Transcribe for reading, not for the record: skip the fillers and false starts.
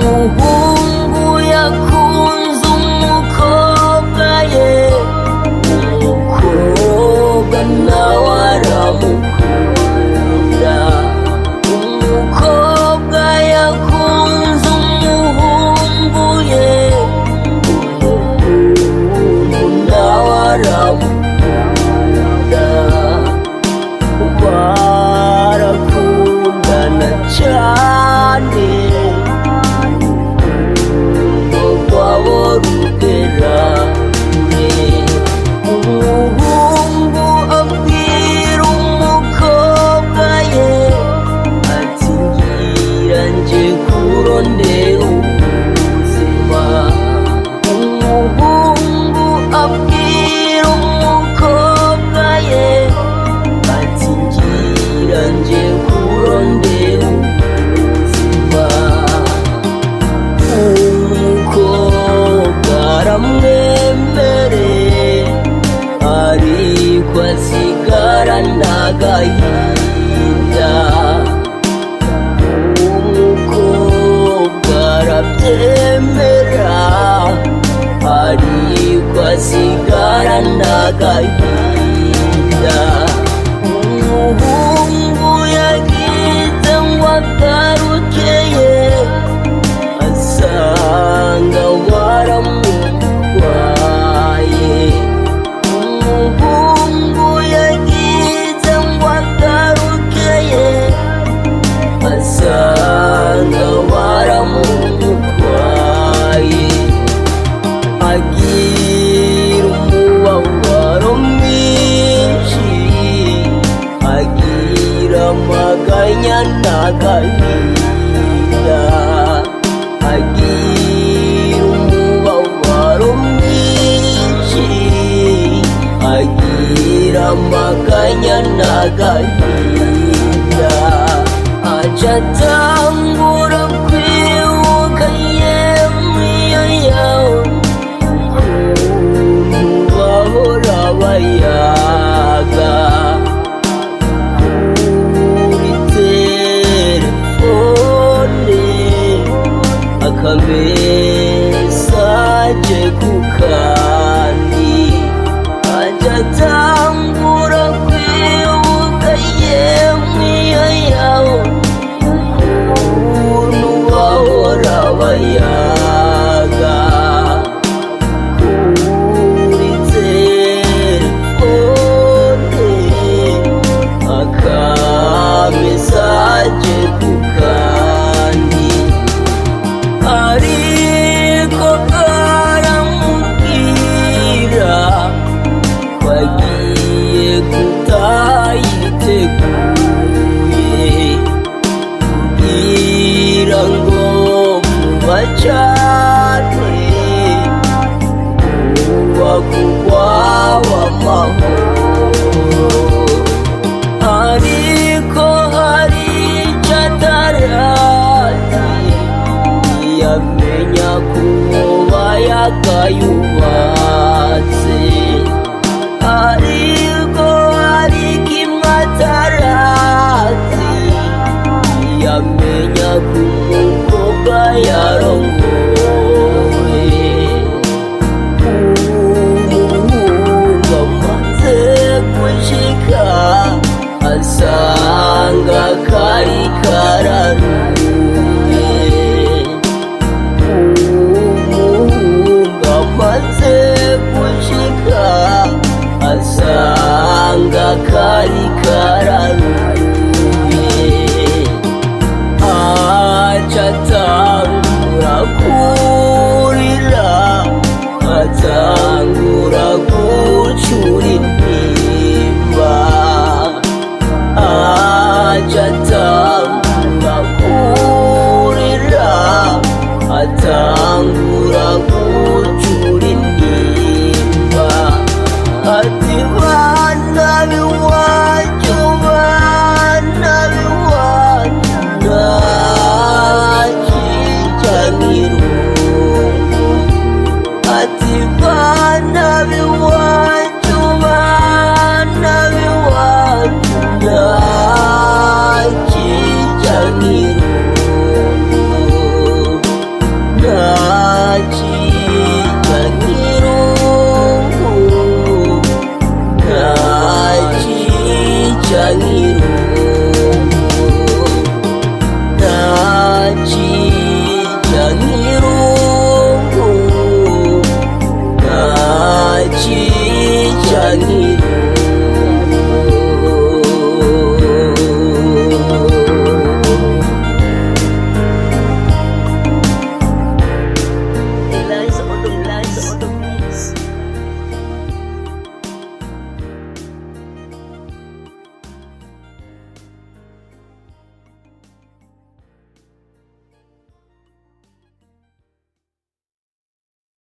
umuhungu yakunze umukobwa ye, umukobwa nawe aramukunda. Umukobwa yakunze umuhungu ye, umuhungu nawe aramukunda. Barakundana cyane, urukundo rwabo rugera kure. Umuhungu abwira umukobwa ye ati ngira nje kurondera ubuzima. Umuhungu abwira umukobwa ye ati ngira nje kurondera ubuzima. Umukobwa aramwemereye ariko asigarana agahinda. Umukobwa arabyemera ariko asigarana agahinda. Umuhungu yagize ngo agarukeye asanga waramutwaye. Umuhungu yagize ngo agarukeye asanga waramutwaye. Agira umubabaro mwinshi, agira amaganya n'agahinda. Agira umubabaro mwinshi, agira amaganya n'agahinda. Aca atangura kwibuka yemwe yawe ukuntu bahora bayaga kuri telefone, akamesaje ku kandi. Aca atangura kwibuka yemwe yawe ukuntu bahora bayaga kuri telefone, akamesaje ku kandi. Ariko aramubwira ko agiye gutaha yiteguye, kugira ngo vuba cyane kubaka urwabo amahoro. Ariko hari icyo atarazi, ntiyamenya ko umuyaga yubatse. Ariko hari kimwe atarazi, ntiyamenya ko umukobwa yarongowe. Umuhungu amaze gushika asanga kari kararuye. ata